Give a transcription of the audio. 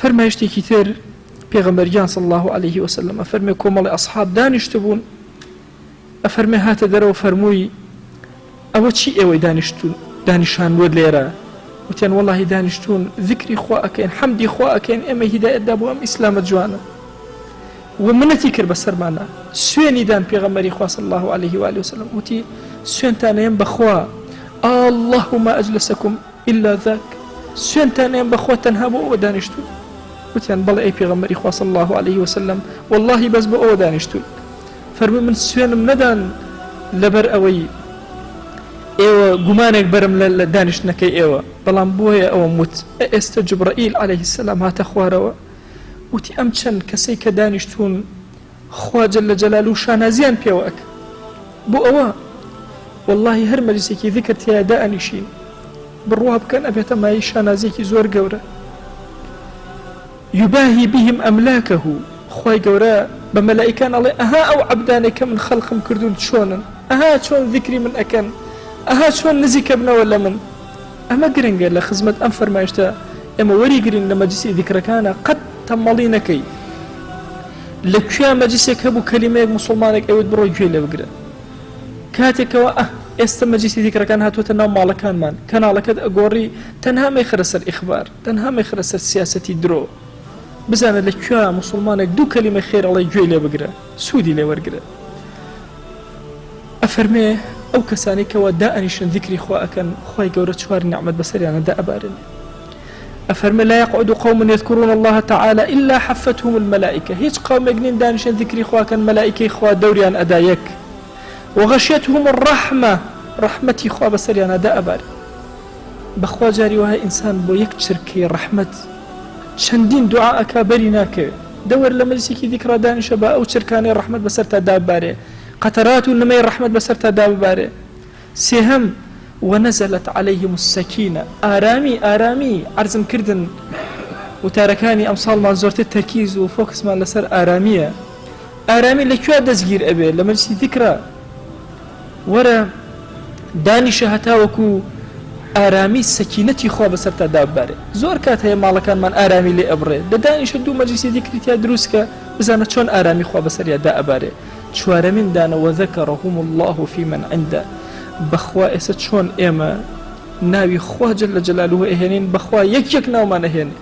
فەرمایشتێکی تر پێغەمبەریان صلی الله عليه وسلم ئەفەرمێ کۆمەڵی ئەصحاب دانیشتە بوون ئەفەرمێ هاتە دەرەوە فەرمووی ئەوە چی ئێوەی دانیشانوە لێرە وتیان والله دانیشتون ذکری خوا ئەکەین حەمدی خوا ئەکەین ئێمە هیدایەتدا بۆ ئەم ئیسلامە جوانە و منەتی کرد بەسەرمانە سوێنی دان پێغەمبەری خوا صلی الله عليه وآله وسلم وتی سوێنتانەیەم بەخوا اللهم أجلسكم إلا ذاك سوێنتانەیەم بەخوا تەنها بۆ ئەوە دانیشتون وتیان بەڵێ ئەی پێغەمبەری خوا صلی الله عليه وسلم والله بەس بۆ ئەوە دانیشتون فەرمووی من سوێنم نەدان لەبەر ئەوەی ئێوە گومانێک بەرم لە دانیشتنەکەی ئێوە بەڵام بۆیە ئەوە وت ئێستا جوبرائیل عليه السلام هاتە خوارەوە وتی ئەم چەند کەسەی کە دانیشتون خوا جەل جەلاله شانازیان پێوە ئەکە بۆ ئەوە والله هەر مەجلیسێکی ذکر تیایە دائەنیشین بڕوا بکەن ئەبێتە مای شانازیێکی زۆر گەورە يباهي بهم أملاكه خوای گەورە بە مەلائیکان ئەڵێ ئەها ئەو عەبدانەی کە من خەڵقم کردوون چۆنن ئەها چۆن ذکری من ئەکەن ئەها چۆن نزیکە بنەوە لە من ئەمە گرنگە لە خزمەت ئەم فەرمایشتە ئێمە وەریگرین لە مەجلیسی ذکرەکانە قەت تەمەڵی نەکەی لە کوێ مەجلیسێک هەبوو کەلیمەیەک موسڵمانێک ئەوێت بڕۆی گوێ لێ بگرە کاتێکەوە ئێستا مەجلیسی ذکرەکان هاتووەتە ناو ماڵەکانمان کەناڵەکەت ئەگۆڕی تەنها مەیخرە سەر ئیخبار تەنها مەیخرە سەر سیاسەتی درۆ بزانە لە کوێ موسڵمانێک دوو کەلیمە خێر ئەڵێ گوێ لێ بگرە سوودی لێ وەرگرە ئەفەرمێ ئەو کەسانی کەەوە دائەنیشن ذکری خوا ئەکەن خوای گەورە چوار نعمەت بەسەریانەدا ئەبارن ئەفەرمێ لا يقعد قوم يذكرون الله تعالى إلا حفتهم الملائكة هیچ قومێک نین دانیشن ذکری خوا ئەکەن مەلائیکەی خوا دەوریان ئەدا یەک وغشيتهم الرحمة رحمتي خوا بەسەریانەدا ئەبارن بەخوا جاری وایە ئینسان بۆ یەک چرکەی ڕەحمەت چەندین دوعا ئەکا بەری ناکەوێت دەوەر لە مەجلیسێکی ذیکرا دانیشە بە ئەو چرکانەی ڕەحمەت بەسەرتا دابارێ قەتەرات و نمەی ڕەحمەت بەسەرتا دابارێ سێهەم ونزلت عليهم السكينة آرامي عرضم كردن وتاركاني أمثال ما زورت التركيز وفوكس ما لسر آرامي لكوا دزگير أبي لما جسي ذكرى ورا دانش هتاوكو آرامي سكينتي خوا بسرتا داباري زور كات هي مالكان من آرامي لي أبري دانش دو مجلسي ذكري تيا دروسكا بزانا چون آرامي خوا بسر يا دا أباري چوارمين دانا وذكرهم الله في من عنده بخوا ئێستا چۆن ئێمە ناوی خوا جەل جەلاله ئەهێنین بەخوا یەک ناومان ئەهێنێ